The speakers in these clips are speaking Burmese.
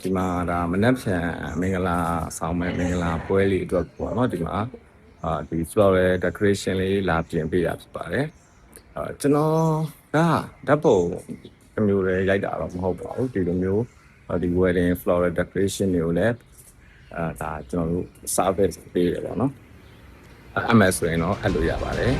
ဒီမှာဒါမနက်ဖြန်မင်္ဂလာဆောင်မဲ့မင်္ဂလာပွဲလေးအတွက်ပေါ့နော်ဒီမှာဒီ floral decoration လေးလာပြင်ပေးတာဖြစ်ပါတယ်ကျွန်တော်ကဓာတ်ပုံတစ်မျိုးလေးရိုက်တာတော့မဟုတ်ပါဘူးဒီလိုမျိုးဒီ wedding floral decoration တွေကိုလည်းဒါကျွန်တော်တို့ service ပေးရပါတော့အမှန်ဆိုရင်တော့အဲ့လိုရပါတယ်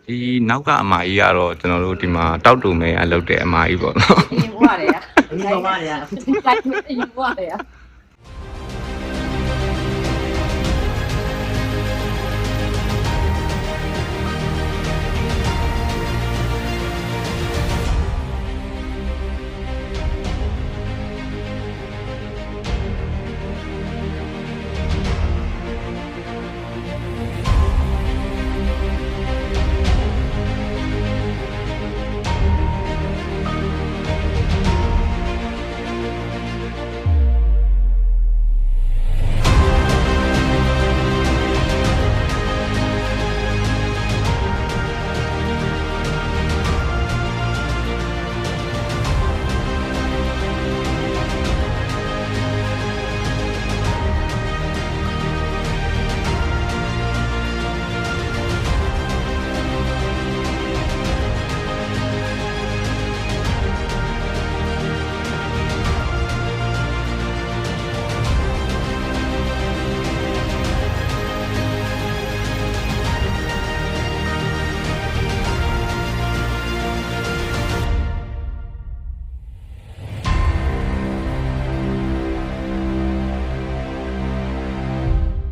ဒီနောက်ကအမကြီးကတော့ကျွန်တော်တို့ဒီမှာတောက်တူမဲအလုပ်တဲ့အမကြီးပေါ့နော် အရင်ဘွားတယ်อ่ะ အရင်ကမှလည်း လိုက်အရင်ဘွားတယ်อ่ะ